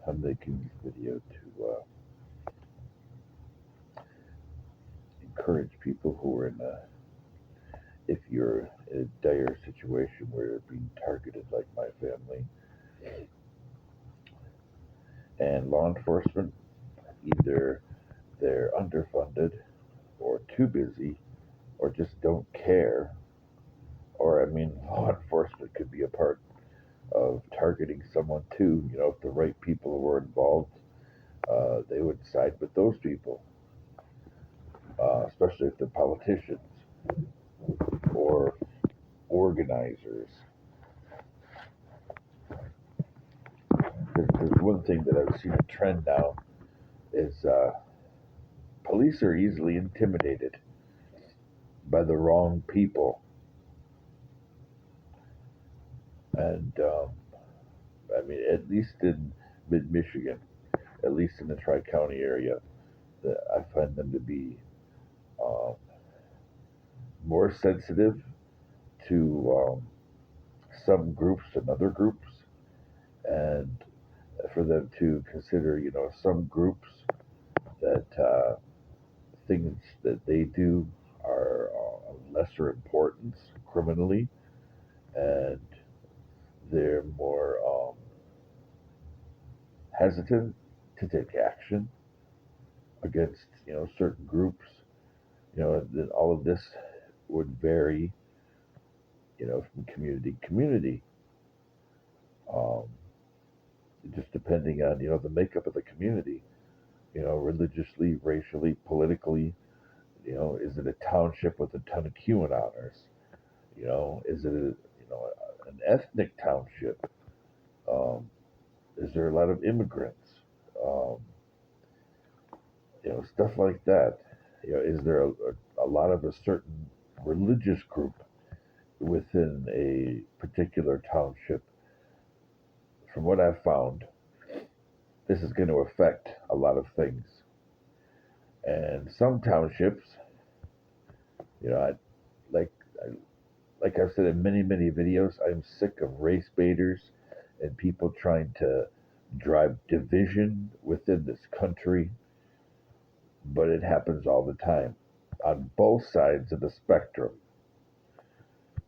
I'm making this video to encourage people who are if you're in a dire situation where you're being targeted like my family, and law enforcement, either they're underfunded or too busy or just don't care, or I mean, law enforcement could be a part of targeting someone too. If the right people were involved, they would side with those people, especially if they're politicians or organizers. There's one thing that I've seen a trend now is police are easily intimidated by the wrong people, and I mean, at least in mid Michigan, at least in the Tri County area, that I find them to be um, more sensitive to some groups than other groups, and for them to consider, some groups that things that they do are of lesser importance criminally, and they're more hesitant to take action against, certain groups. Then all of this would vary, from community to community, um, just depending on, the makeup of the community, religiously, racially, politically. Is it a township with a ton of QAnoners? Is it an ethnic township? Um, is there a lot of immigrants? Um, stuff like that. Is there a lot of a certain religious group within a particular township? From what I've found, this is going to affect a lot of things. And some townships, you know, I, like like I've said in many many videos, I'm sick of race baiters and people trying to drive division within this country. But it happens all the time on both sides of the spectrum,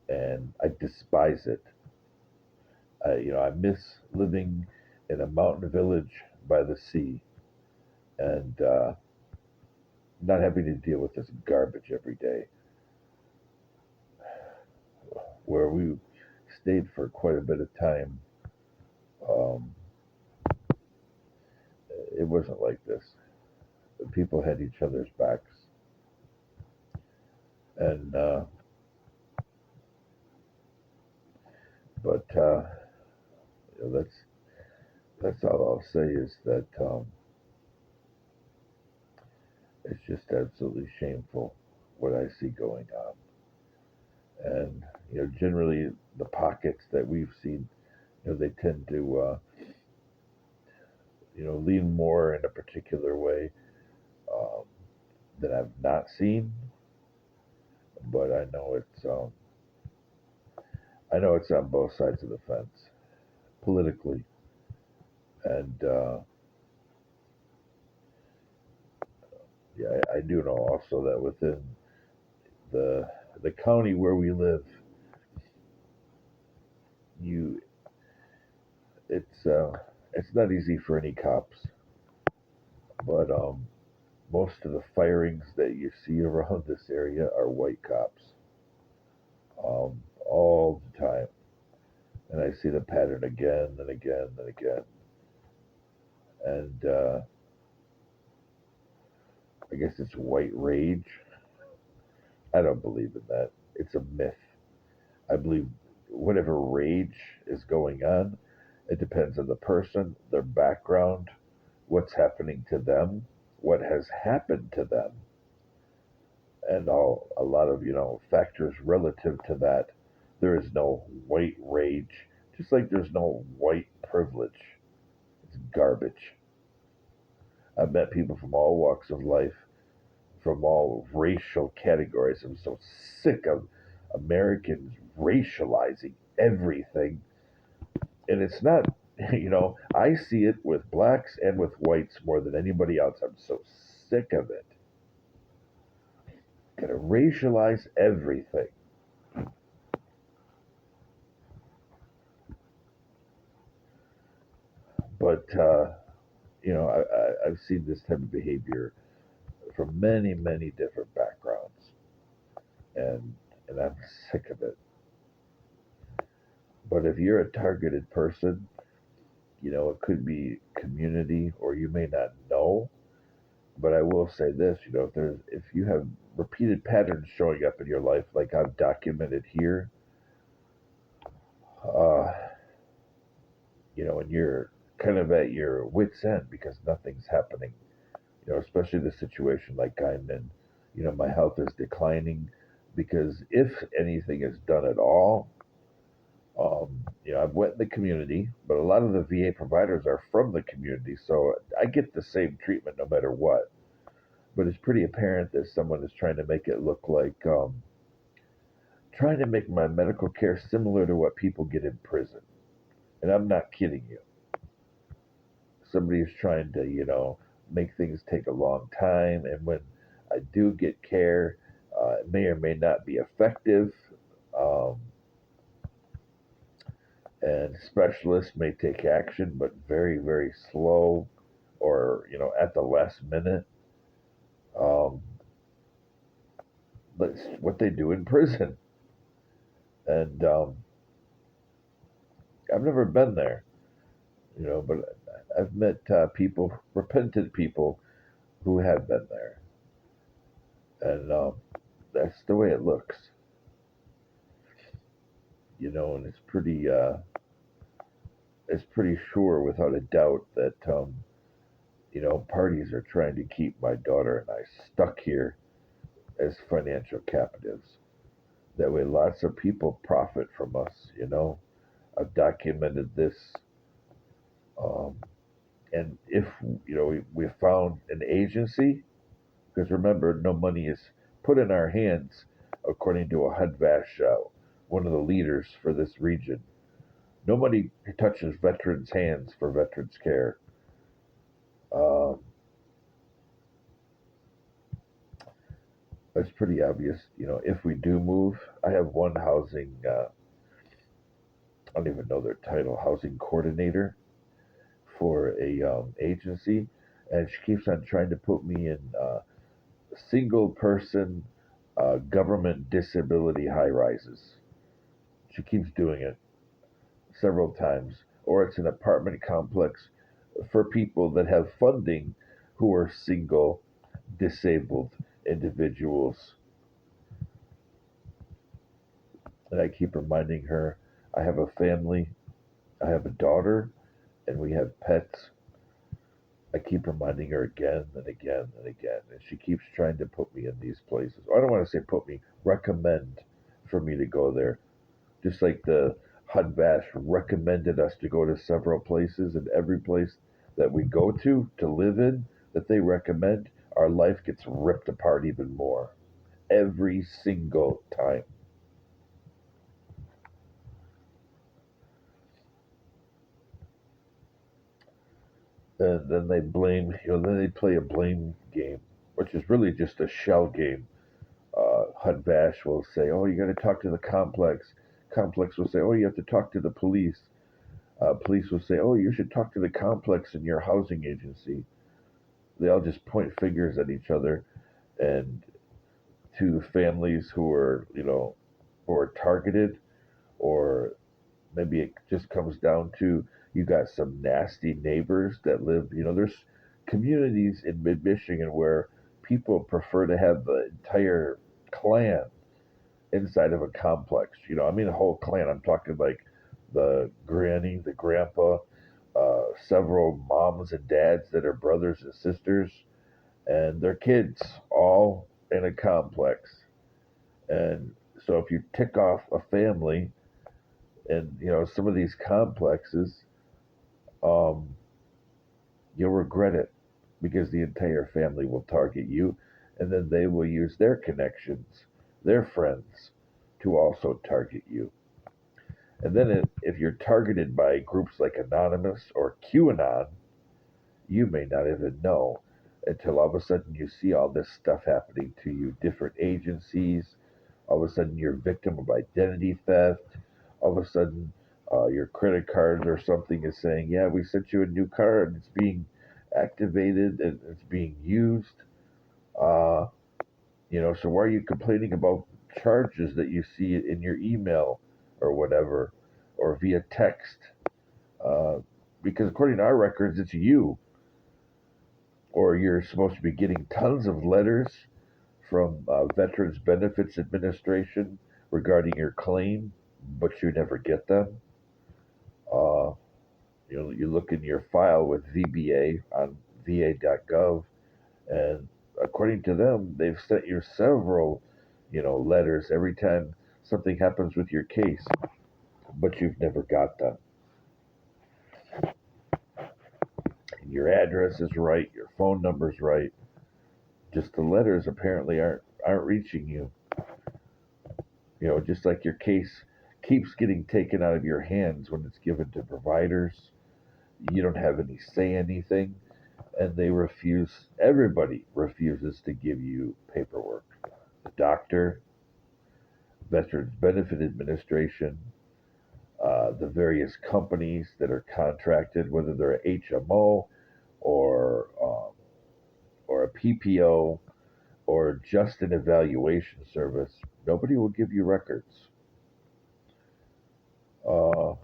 and I despise it. I miss living in a mountain village by the sea, and not having to deal with this garbage every day. Where we stayed for quite a bit of time, um, it wasn't like this. People had each other's backs, and but that's all I'll say is that it's just absolutely shameful what I see going on. And generally the pockets that we've seen, they tend to lean more in a particular way um, that I've not seen. But I know it's on both sides of the fence politically, and yeah, I do know also that within the the county where we live, you it's not easy for any cops, but most of the firings that you see around this area are white cops, all the time, and I see the pattern again and again and again, and I guess it's white rage. I don't believe in that. It's a myth. I believe whatever rage is going on, it depends on the person, their background, what's happening to them, what has happened to them, and a lot of factors relative to that. There is no white rage, just like there's no white privilege. It's garbage. I've met people from all walks of life, from all racial categories. I'm so sick of Americans racializing everything, and it's not. I see it with blacks and with whites more than anybody else. I'm so sick of it. Gonna racialize everything. But I've seen this type of behavior from many, many different backgrounds, and I'm sick of it. But if you're a targeted person, it could be community, or you may not know. But I will say this, if you have repeated patterns showing up in your life, like I've documented here, uh, and you're kind of at your wits' end because nothing's happening. Especially the situation like I'm in. My health is declining because if anything is done at all, I've went in the community, but a lot of the VA providers are from the community, so I get the same treatment no matter what. But it's pretty apparent that someone is trying to make it look like trying to make my medical care similar to what people get in prison. And I'm not kidding you. Somebody is trying to, make things take a long time. And when I do get care, it may or may not be effective. Um, and specialists may take action, but very, very slow or, at the last minute. Um, that's what they do in prison. And I've never been there, but I've met people, repentant people who have been there. And that's the way it looks, and it's pretty sure without a doubt that parties are trying to keep my daughter and I stuck here as financial captives. That way, lots of people profit from us. I've documented this, um, and if we found an agency, because remember, no money is put in our hands, according to a HUD-VASH, one of the leaders for this region. Nobody touches veterans' hands for veterans' care. Um, it's pretty obvious. If we do move, I have one housing, I don't even know their title, housing coordinator for a agency, and she keeps on trying to put me in single person government disability high rises. She keeps doing it several times, or it's an apartment complex for people that have funding who are single disabled individuals. And I keep reminding her I have a family, I have a daughter, and we have pets. I keep reminding her again and again and again, and she keeps trying to put me in these places. I don't want to say put me, recommend for me to go there. Just like the HUD-VASH recommended us to go to several places, and every place that we go to live in that they recommend, our life gets ripped apart even more. Every single time. And then they blame, then they play a blame game, which is really just a shell game. HUD-VASH will say, "Oh, you got to talk to the complex." Complex will say, "Oh, you have to talk to the police." Police will say, "Oh, you should talk to the complex in your housing agency." They all just point fingers at each other, and to families who are targeted, or maybe it just comes down to you got some nasty neighbors that live. There's communities in mid Michigan where people prefer to have the entire clan inside of a complex. I mean, a whole clan. I'm talking like the granny, the grandpa, several moms and dads that are brothers and sisters, and their kids all in a complex. And so if you tick off a family and some of these complexes, um, you'll regret it because the entire family will target you, and then they will use their connections, their friends, to also target you. And then if you're targeted by groups like Anonymous or QAnon, you may not even know until all of a sudden you see all this stuff happening to you, different agencies. All of a sudden you're a victim of identity theft. All of a sudden your credit card or something is saying, yeah, we sent you a new card. It's being activated and it's being used. Uh, so why are you complaining about charges that you see in your email or whatever, or via text? Uh, because according to our records, it's you, or you're supposed to be getting tons of letters from Veterans Benefits Administration regarding your claim, but you never get them. Uh, you look in your file with VBA on va.gov, and according to them, they've sent you several, letters every time something happens with your case, but you've never got them. Your address is right, your phone number's right, just the letters apparently aren't reaching you. Just like your case keeps getting taken out of your hands when it's given to providers. You don't have any say anything, and everybody refuses to give you paperwork. The doctor, Veterans Benefit Administration, the various companies that are contracted, whether they're a HMO or or a PPO or just an evaluation service, nobody will give you records.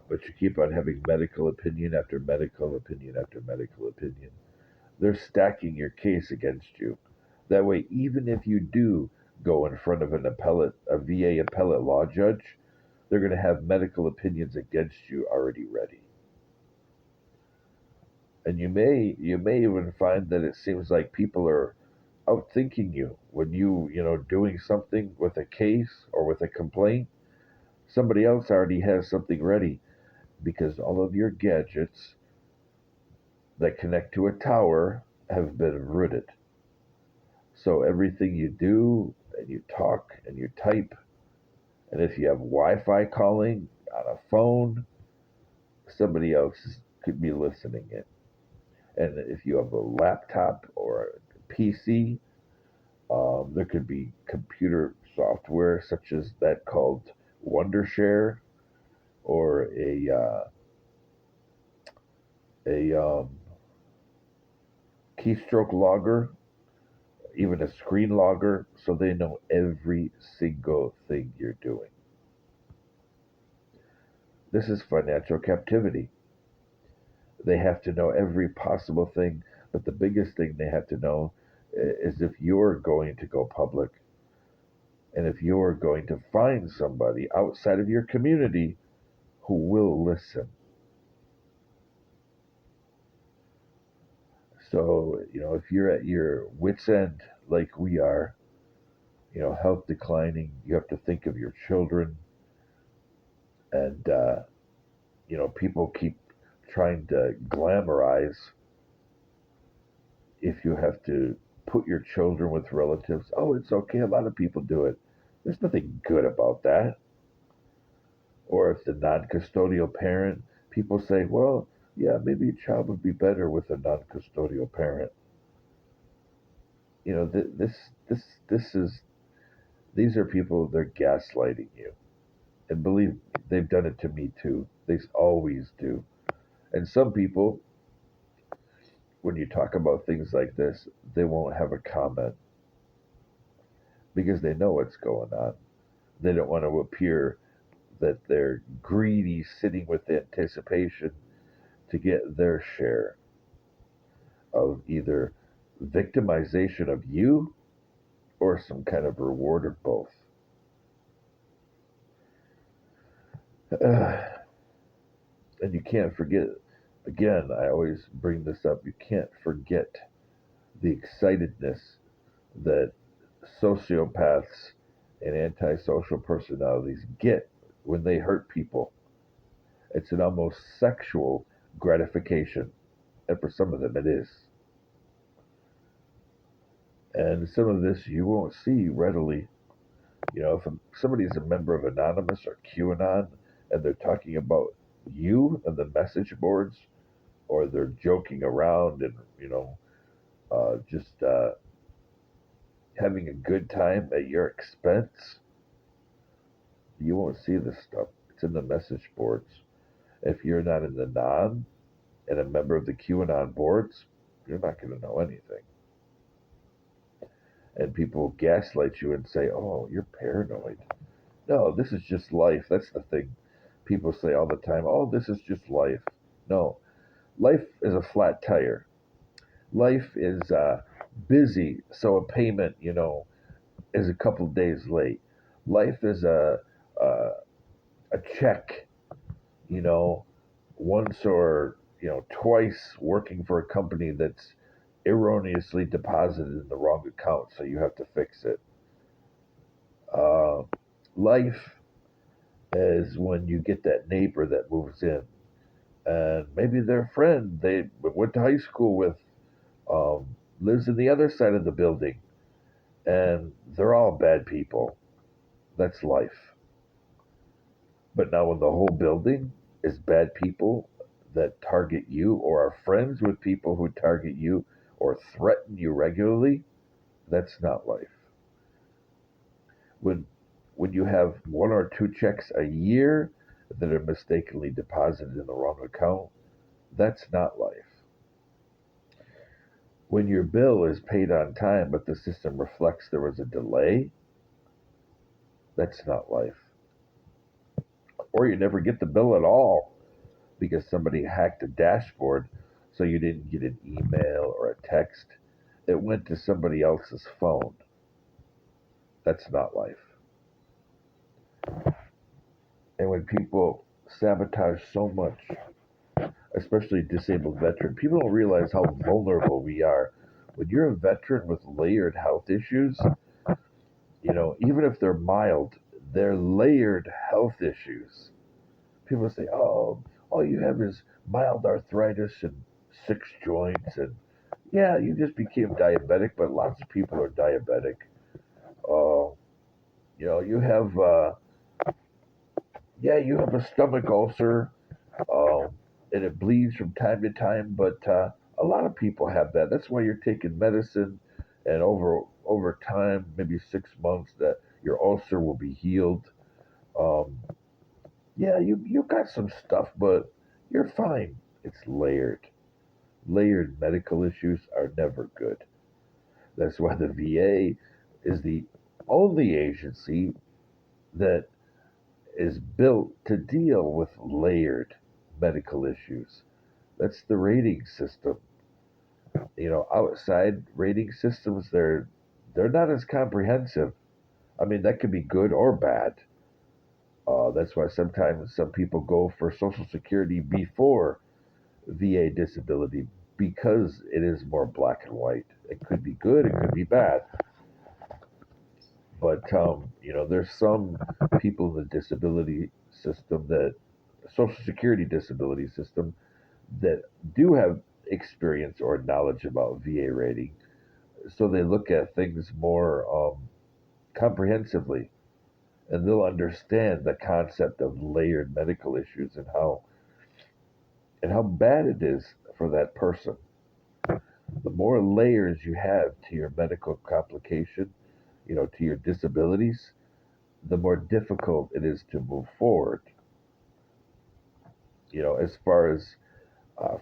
But you keep on having medical opinion after medical opinion after medical opinion. They're stacking your case against you. That way, even if you do go in front of a VA appellate law judge, they're going to have medical opinions against you already ready. And you may even find that it seems like people are outthinking you when doing something with a case or with a complaint. Somebody else already has something ready because all of your gadgets that connect to a tower have been rooted. So everything you do and you talk and you type, and if you have Wi-Fi calling on a phone, somebody else could be listening in. And if you have a laptop or a PC, there could be computer software such as that called Wondershare, or a keystroke logger, even a screen logger, so they know every single thing you're doing. This is financial captivity. They have to know every possible thing, but the biggest thing they have to know is if you're going to go public, and if you're going to find somebody outside of your community who will listen. So, if you're at your wits' end like we are, health declining, you have to think of your children, and people keep trying to glamorize if you have to put your children with relatives. Oh, it's okay. A lot of people do it. There's nothing good about that. Or if the non custodial parent, people say, well, yeah, maybe a child would be better with a non custodial parent. You know, this is, these are people, they're gaslighting you. And believe me, they've done it to me too. They always do. And some people, when you talk about things like this, they won't have a comment because they know what's going on. They don't want to appear that they're greedy, sitting with anticipation to get their share of either victimization of you or some kind of reward or both. And you can't forget, again, I always bring this up, you can't forget the excitedness that sociopaths and antisocial personalities get when they hurt people. It's an almost sexual gratification, and for some of them it is. And some of this you won't see readily. If somebody is a member of Anonymous or QAnon, and they're talking about you and the message boards, or they're joking around and just having a good time at your expense, you won't see this stuff. It's in the message boards. If you're not in the non and a member of the QAnon boards, you're not going to know anything. And people gaslight you and say, "Oh, you're paranoid." No, this is just life. That's the thing. People say all the time, "Oh, this is just life." No, life is a flat tire. Life is busy, so a payment, is a couple days late. Life is a, a check, you know, once or twice working for a company that's erroneously deposited in the wrong account, so you have to fix it. Uh, Life is when you get that neighbor that moves in, and maybe their friend they went to high school with lives in the other side of the building, and they're all bad people. That's life. But now, when the whole building is bad people that target you, or are friends with people who target you or threaten you regularly, that's not life. When you have one or two checks a year that are mistakenly deposited in the wrong account, that's not life. When your bill is paid on time but the system reflects there was a delay, that's not life. Or you never get the bill at all because somebody hacked a dashboard, so you didn't get an email or a text. It went to somebody else's phone. That's not life. And when people sabotage so much, especially disabled veteran, people don't realize how vulnerable we are. When you're a veteran with layered health issues, even if they're mild, they're layered health issues. People say, "Oh, all you have is mild arthritis and six joints, and yeah, you just became diabetic." But lots of people are diabetic. Uh, you have you have a stomach ulcer, um, and it bleeds from time to time. But a lot of people have that. That's why you're taking medicine, and over time, maybe 6 months, that your ulcer will be healed. Um, yeah, you got some stuff, but you're fine. It's layered. Layered medical issues are never good. That's why the VA is the only agency that is built to deal with layered medical issues. That's the rating system. Outside rating systems, they're not as comprehensive. I mean, that could be good or bad. That's why sometimes some people go for Social Security before VA disability, because it is more black and white. It could be good, it could be bad. But there's some people in the disability system, that Social Security disability system, that do have experience or knowledge about VA rating, so they look at things more comprehensively, and they'll understand the concept of layered medical issues, and how bad it is for that person. The more layers you have to your medical complication, to your disabilities, the more difficult it is to move forward. As far as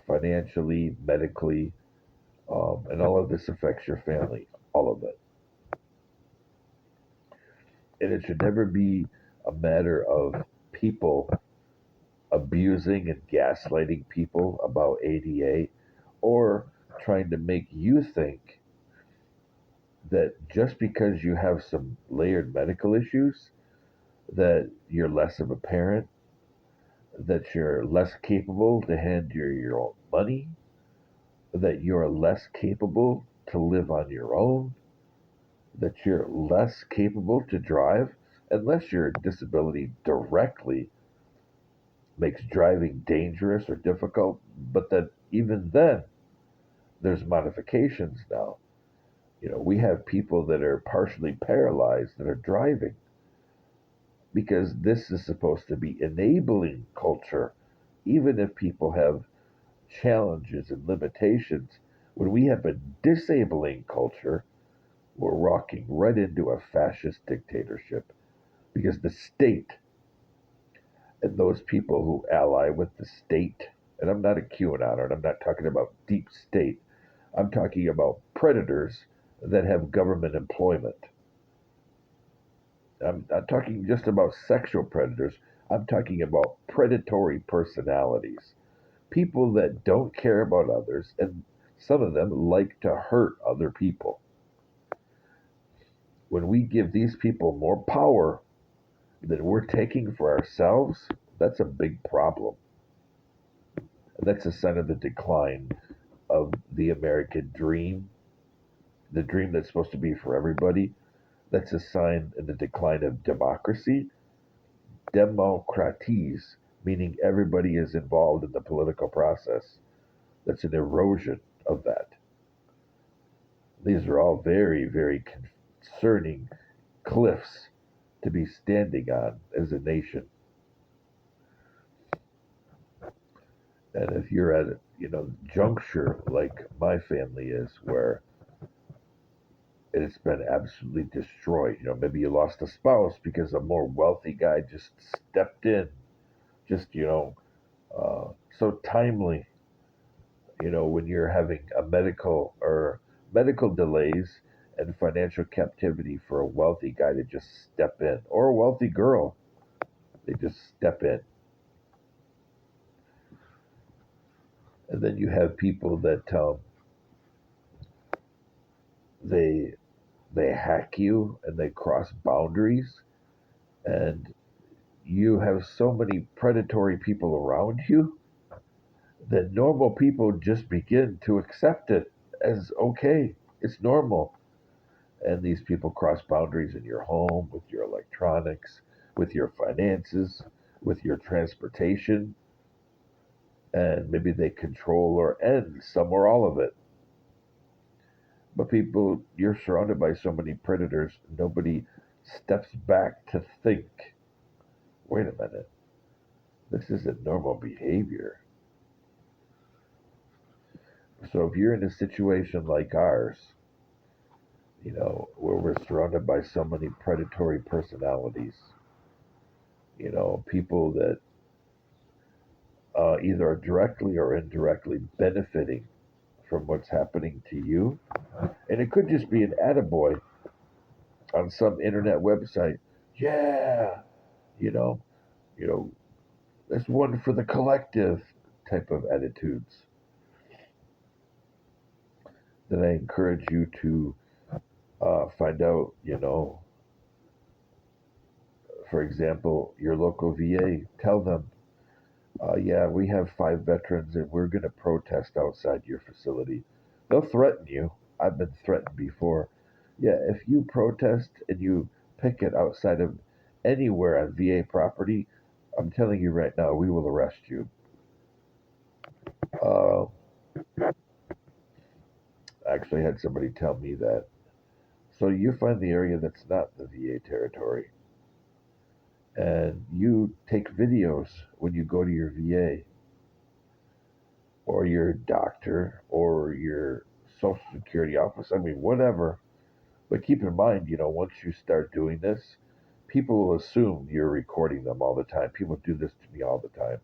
financially, medically, and all of this affects your family, all of it. And it should never be a matter of people abusing and gaslighting people about ADA, or trying to make you think that just because you have some layered medical issues, that you're less of a parent, that you're less capable to handle your own money, that you're less capable to live on your own, that you're less capable to drive, unless your disability directly makes driving dangerous or difficult. But that even then, there's modifications now. We have people that are partially paralyzed that are driving. because this is supposed to be enabling culture, even if people have challenges and limitations. When we have a disabling culture, we're walking right into a fascist dictatorship because the state and those people who ally with the state, and I'm not a QAnon, and I'm not talking about deep state, I'm talking about predators that have government employment. I'm not talking just about sexual predators, I'm talking about predatory personalities. People that don't care about others, and some of them like to hurt other people. When we give these people more power than we're taking for ourselves, that's a big problem. That's a sign of the decline of the American dream, the dream that's supposed to be for everybody. That's a sign in the decline of democracy. Democraties, meaning everybody is involved in the political process. That's an erosion of that. These are all very, very concerning cliffs to be standing on as a nation. And if you're at a juncture like my family is, where it's been absolutely destroyed, maybe you lost a spouse because a more wealthy guy just stepped in, just so timely. When you're having a medical delays and financial captivity for a wealthy guy to just step in, or a wealthy girl, they just step in. And then you have people that they they hack you and they cross boundaries, and you have so many predatory people around you that normal people just begin to accept it as okay. It's normal. And these people cross boundaries in your home, with your electronics, with your finances, with your transportation, and maybe they control or end some or all of it. But people, you're surrounded by so many predators, nobody steps back to think, wait a minute, this isn't normal behavior. So if you're in a situation like ours, where we're surrounded by so many predatory personalities, people that either are directly or indirectly benefiting from what's happening to you. And it could just be an attaboy on some internet website. Yeah, you know, you know, there's one for the collective type of attitudes. Then I encourage you to find out, for example, your local VA. Tell them, yeah, we have 5 veterans and we're going to protest outside your facility. They'll threaten you. I've been threatened before. Yeah, if you protest and you picket outside of anywhere on VA property, I'm telling you right now, we will arrest you. Uh, I actually had somebody tell me that. So you find the area that's not the VA territory, and you take videos when you go to your VA or your doctor or your social security office. I mean, whatever. But keep in mind, once you start doing this, people will assume you're recording them all the time. People do this to me all the time.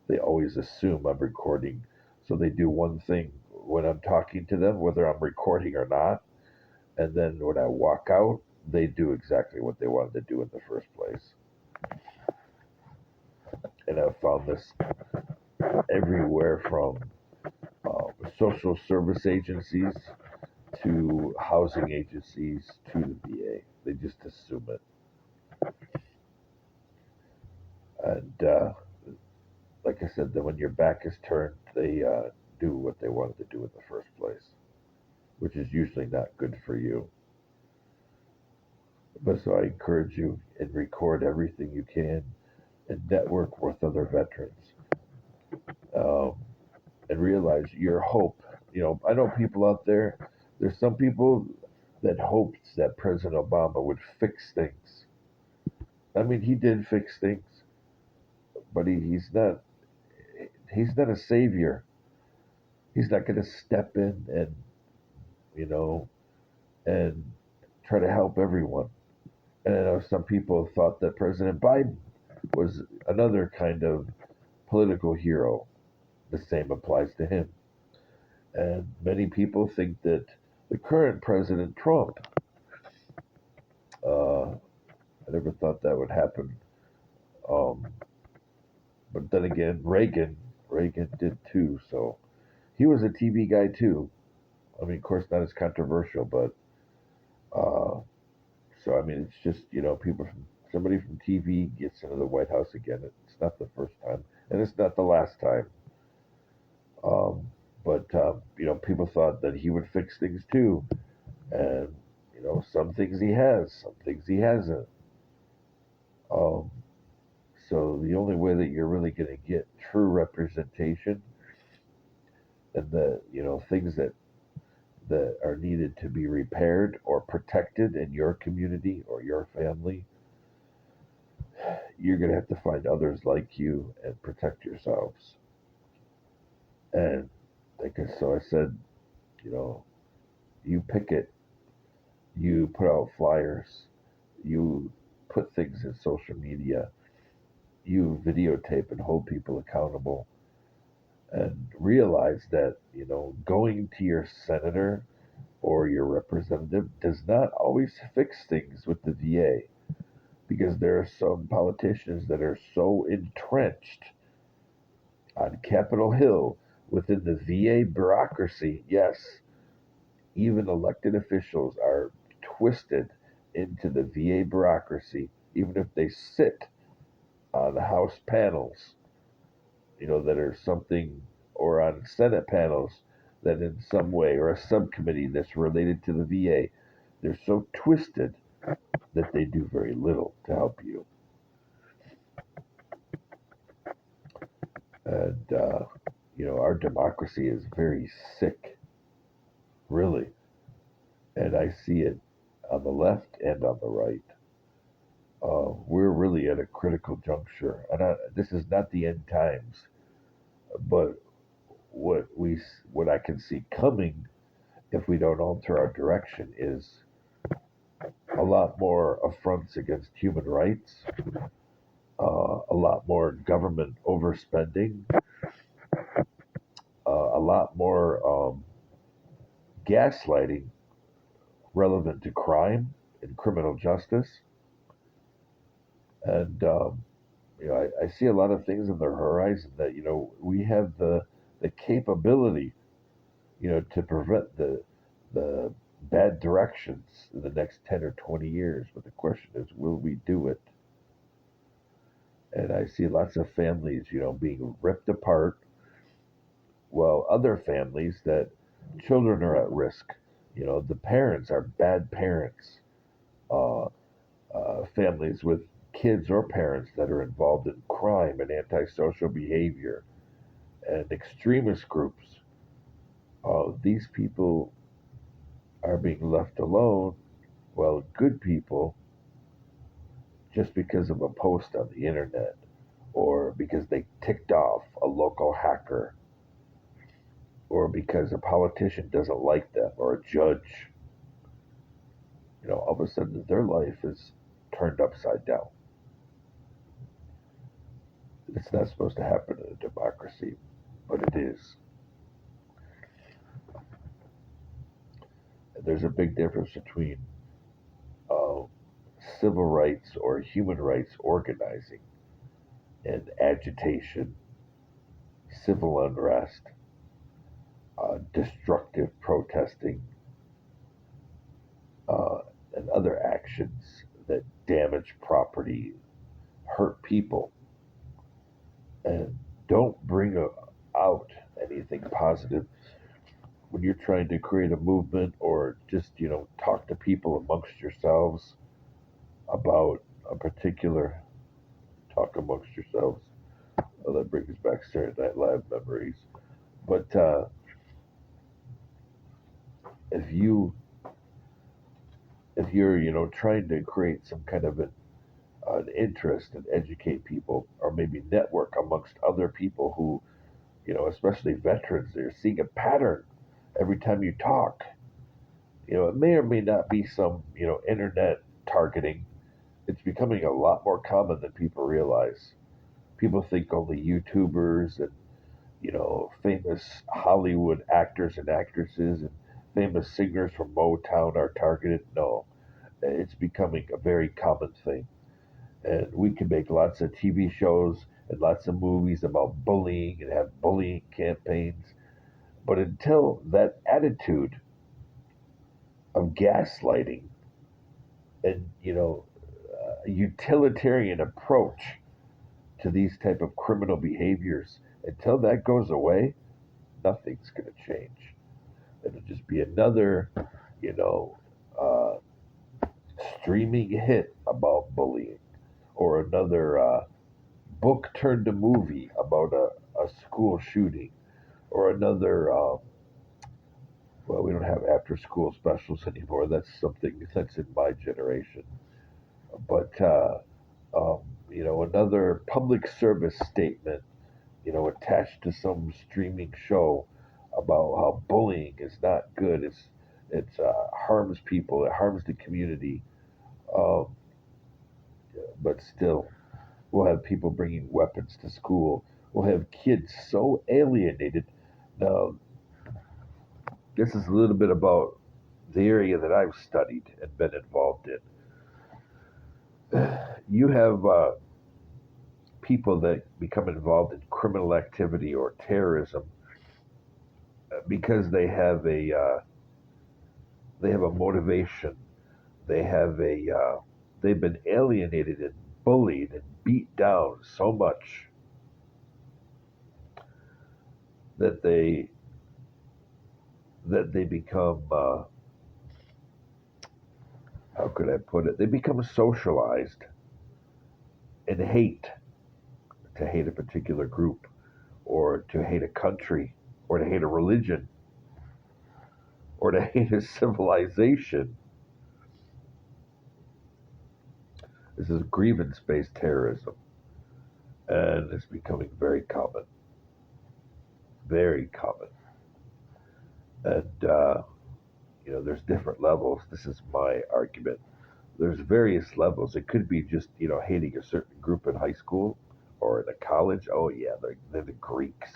They always assume I'm recording. So they do one thing when I'm talking to them, whether I'm recording or not. And then when I walk out, they do exactly what they wanted to do in the first place. And I've found this everywhere from social service agencies to housing agencies to the VA. They just assume it. And like I said, then when your back is turned, they do what they wanted to do in the first place, which is usually not good for you. But so I encourage you and record everything you can and network with other veterans, um, and realize your hope. I know people out there. There's some people that hoped that President Obama would fix things. I mean, he did fix things, but he's not a savior. He's not going to step in and you know and try to help everyone. And I know some people thought that President Biden was another kind of political hero. The same applies to him. And many people think that the current President Trump, I never thought that would happen. Um, but then again, Reagan did too. So he was a TV guy too. I mean, of course, not as controversial, but uh, so I mean, it's just people from somebody from TV gets into the White House again. It's not the first time, and it's not the last time. Um, but people thought that he would fix things too, and some things he has, some things he hasn't. Um, so the only way that you're really going to get true representation and the things that are needed to be repaired or protected in your community or your family, you're going to have to find others like you and protect yourselves. And so I said, you know, you pick it, you put out flyers, you put things in social media, you videotape and hold people accountable, and realize that going to your senator or your representative does not always fix things with the VA, because there are some politicians that are so entrenched on Capitol Hill within the VA bureaucracy. Yes, even elected officials are twisted into the VA bureaucracy, even if they sit on House panels, that are something, or on Senate panels that in some way, or a subcommittee that's related to the VA. They're so twisted that they do very little to help you. And, our democracy is very sick, really. And I see it on the left and on the right. We're really at a critical juncture. And this is not the end times, but what I can see coming if we don't alter our direction is a lot more affronts against human rights, a lot more government overspending, a lot more gaslighting relevant to crime and criminal justice. And I see a lot of things on the horizon that we have the capability to prevent the bad directions in the next 10 or 20 years. But the question is, will we do it? And I see lots of families, being ripped apart, while other families that children are at risk. The parents are bad parents. Uh, Families with kids or parents that are involved in crime and antisocial behavior and extremist groups. These people are being left alone, while good people, just because of a post on the internet or because they ticked off a local hacker or because a politician doesn't like them or a judge, all of a sudden their life is turned upside down. It's not supposed to happen in a democracy, but it is. And there's a big difference between uh, civil rights or human rights organizing and agitation, civil unrest, destructive protesting, uh, and other actions that damage property, hurt people, and don't bring out anything positive when you're trying to create a movement or just talk to people amongst yourselves about a particular talk amongst yourselves. Oh, that brings back Saturday Night Live memories. But if you if you're trying to create some kind of an interest and educate people, or maybe network amongst other people who, especially veterans, they're seeing a pattern every time you talk. It may or may not be some, internet targeting. It's becoming a lot more common than people realize. People think only YouTubers and, famous Hollywood actors and actresses and famous singers from Motown are targeted. No, it's becoming a very common thing. And we can make lots of TV shows and lots of movies about bullying and have bullying campaigns. But until that attitude of gaslighting and, a utilitarian approach to these type of criminal behaviors, until that goes away, nothing's going to change. It'll just be another, you know, uh, streaming hit about bullying, or another book turned a movie about a school shooting, or another. Well, we don't have after school specials anymore. That's something that's in my generation. But um, another public service statement, attached to some streaming show about how bullying is not good. It's harms people. It harms the community. Um, but still, we'll have people bringing weapons to school. We'll have kids so alienated. Now, this is a little bit about the area that I've studied and been involved in. You have people that become involved in criminal activity or terrorism because they have a motivation. They have they've been alienated and bullied and beat down so much that they become how could I put it? They become socialized in hate, to hate a particular group, or to hate a country, or to hate a religion, or to hate a civilization. This is grievance-based terrorism, and it's becoming very common, very common. And there's different levels. This is my argument. There's various levels. It could be just hating a certain group in high school or in a college. Oh yeah, they're the Greeks,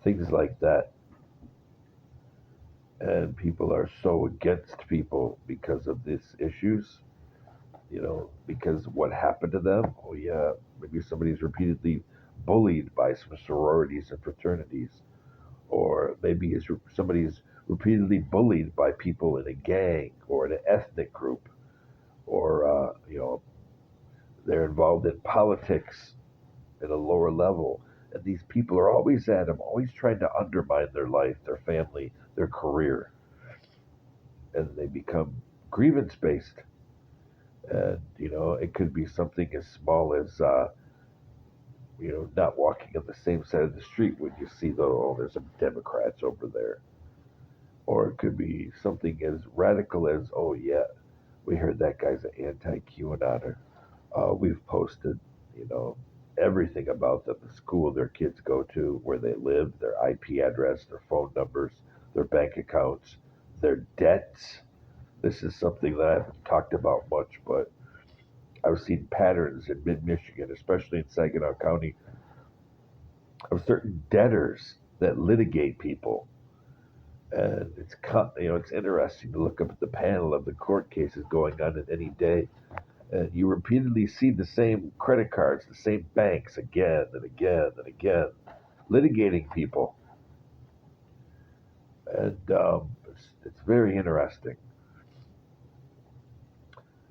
things like that. And people are so against people because of these issues. Because what happened to them? Oh yeah, maybe somebody's repeatedly bullied by some sororities and fraternities, or maybe somebody's repeatedly bullied by people in a gang or in an ethnic group, or they're involved in politics at a lower level. And these people are always at them, always trying to undermine their life, their family, their career, and they become grievance based. And it could be something as small as not walking on the same side of the street when you see there's some Democrats over there, or it could be something as radical as, oh yeah, we heard that guy's an anti-QAnoner. We've posted, you know, everything about them, the school their kids go to, where they live, their IP address, their phone numbers, their bank accounts, their debts. This is something that I haven't talked about much, but I've seen patterns in mid Michigan, especially in Saginaw County, of certain debtors that litigate people. And it's interesting to look up at the panel of the court cases going on at any day, and you repeatedly see the same credit cards, the same banks again and again and again, litigating people, and it's very interesting.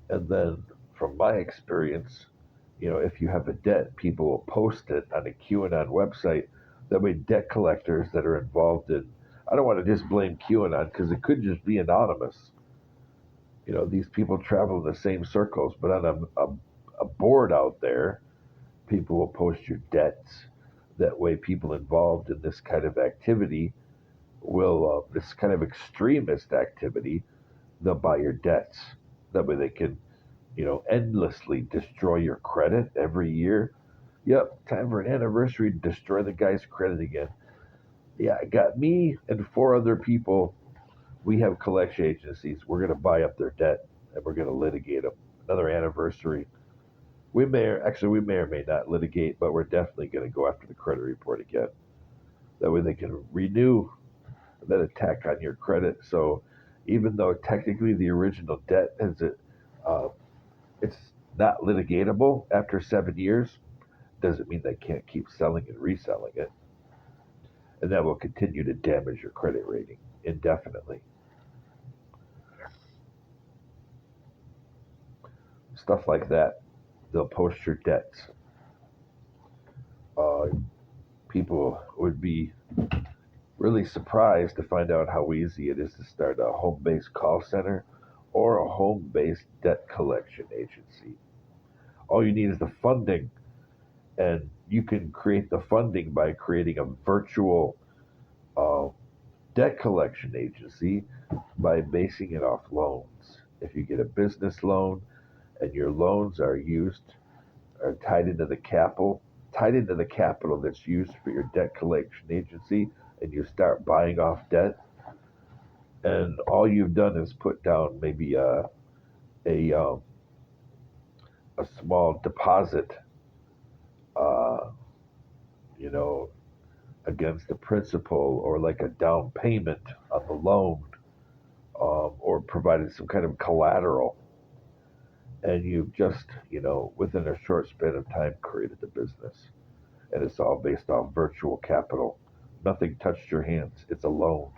And then, from my experience, if you have a debt, people will post it on a QAnon website. That way, debt collectors that are involved in, I don't want to just blame QAnon because it could just be anonymous. These people travel in the same circles, but on a board out there, people will post your debts. That way, people involved in this kind of activity this kind of extremist activity, they'll buy your debts. That way, they can endlessly destroy your credit every year. Yep, time for an anniversary to destroy the guy's credit again. Yeah, I got me and four other people. We have collection agencies. We're going to buy up their debt and we're going to litigate them. Another anniversary. We may or may not litigate, but we're definitely going to go after the credit report again. That way they can renew that attack on your credit. So even though technically the original debt uh, it's not litigatable after 7 years, doesn't mean they can't keep selling and reselling it, and that will continue to damage your credit rating indefinitely. Stuff like that. They'll post your debts. Uh, People would be really surprised to find out how easy it is to start a home based call center or a home based debt collection agency. All you need is the funding, and you can create the funding by creating a virtual uh, debt collection agency by basing it off loans. If you get a business loan and your loans are tied into the capital that's used for your debt collection agency, and you start buying off debt, and all you've done is put down maybe a a small deposit, uh, you know, against the principal, or like a down payment on the loan, or provided some kind of collateral, and you've just, within a short span of time, created the business, and it's all based off virtual capital. Nothing touched your hands. It's a loan.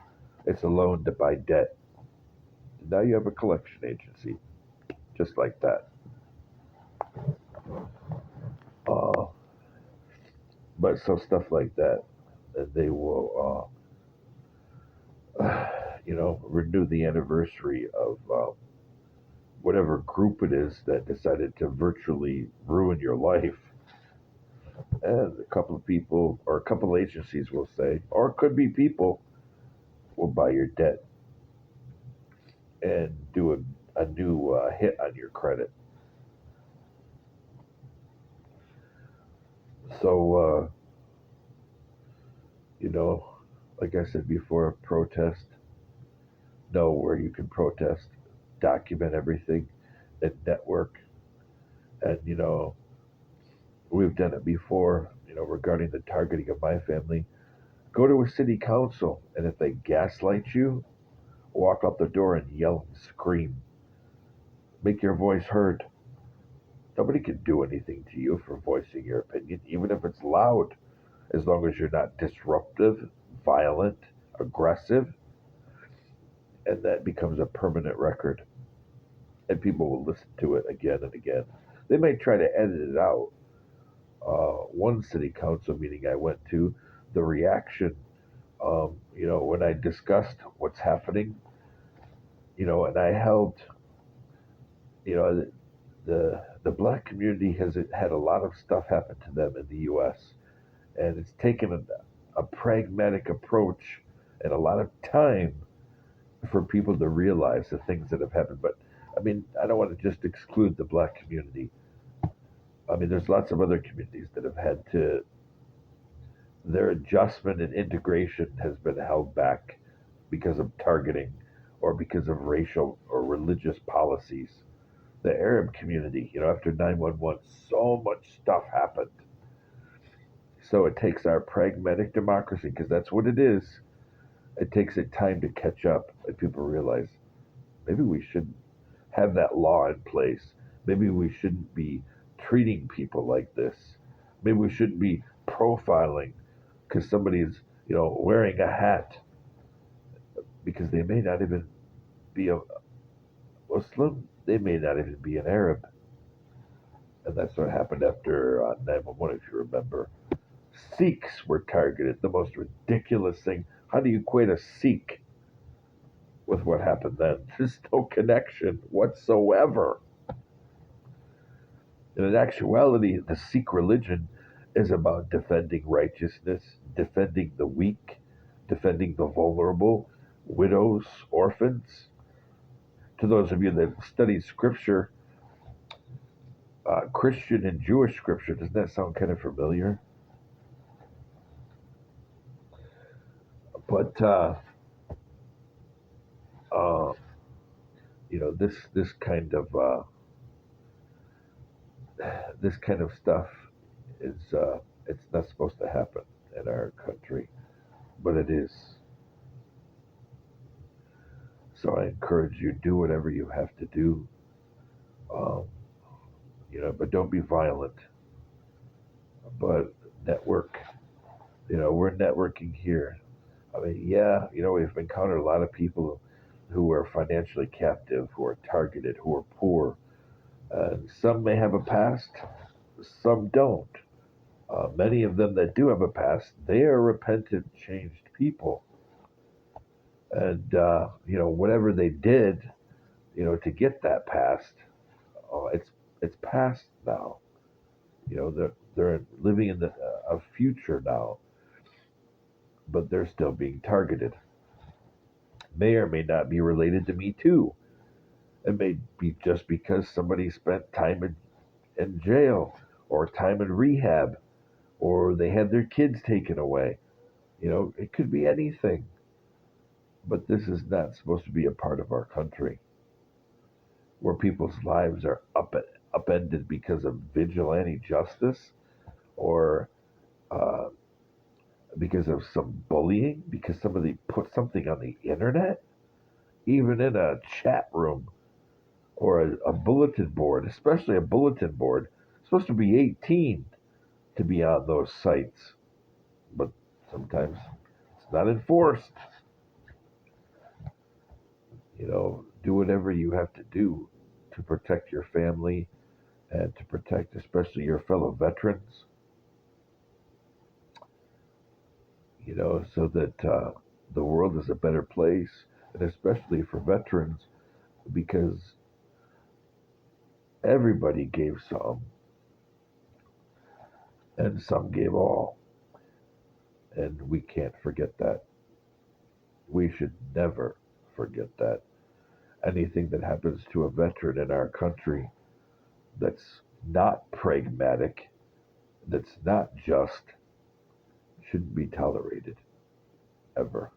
It's a loan to buy debt. Now you have a collection agency, just like that. Uh, but so stuff like that, and they will, renew the anniversary of whatever group it is that decided to virtually ruin your life. And a couple of people or a couple of agencies will say, or it could be people, will buy your debt and do a new hit on your credit. So, you know, like I said before, protest, know where you can protest, document everything, and network. And, we've done it before, regarding the targeting of my family. Go to a city council, and if they gaslight you, walk out the door and yell and scream. Make your voice heard. Nobody can do anything to you for voicing your opinion, even if it's loud, as long as you're not disruptive, violent, aggressive, and that becomes a permanent record. And people will listen to it again and again. They may try to edit it out. One city council meeting I went to, the reaction, when I discussed what's happening, and I held, you know, the black community has had a lot of stuff happen to them in the U.S., and it's taken a pragmatic approach and a lot of time for people to realize the things that have happened. But I mean, I don't want to just exclude the black community. I mean, there's lots of other communities that have had to, their adjustment and integration has been held back because of targeting or because of racial or religious policies. The Arab community, after 9/11, so much stuff happened. So it takes our pragmatic democracy, because that's what it is. It takes it time to catch up, and people realize maybe we should have that law in place. Maybe we shouldn't be treating people like this. Maybe we shouldn't be profiling because somebody's, wearing a hat, because they may not even be a Muslim. They may not even be an Arab. And that's what happened after 9/11, if you remember. Sikhs were targeted, the most ridiculous thing. How do you equate a Sikh with what happened then? There's no connection whatsoever. And in actuality, the Sikh religion is about defending righteousness, defending the weak, defending the vulnerable, widows, orphans. To those of you that studied scripture, Christian and Jewish scripture. Doesn't that sound kind of familiar? But uh, this kind of stuff is it's not supposed to happen in our country, but it is. So I encourage you, do whatever you have to do, um, but don't be violent. But network, we're networking here. I mean, yeah, we've encountered a lot of people who are financially captive, who are targeted, who are poor. Some may have a past, some don't. Many of them that do have a past, they are repentant, changed people. And, whatever they did, to get that past, it's past now. They're living in a future now, but they're still being targeted. May or may not be related to me too. It may be just because somebody spent time in jail or time in rehab or they had their kids taken away. It could be anything. But this is not supposed to be a part of our country where people's lives are upended because of vigilante justice or uh, because of some bullying, because somebody put something on the internet, even in a chat room or a bulletin board, especially a bulletin board. It's supposed to be 18 to be on those sites, but sometimes it's not enforced. Do whatever you have to do to protect your family and to protect especially your fellow veterans, so that the world is a better place, and especially for veterans, because everybody gave some and some gave all, and we can't forget that. We should never forget that. Anything that happens to a veteran in our country that's not pragmatic, that's not just, shouldn't be tolerated ever.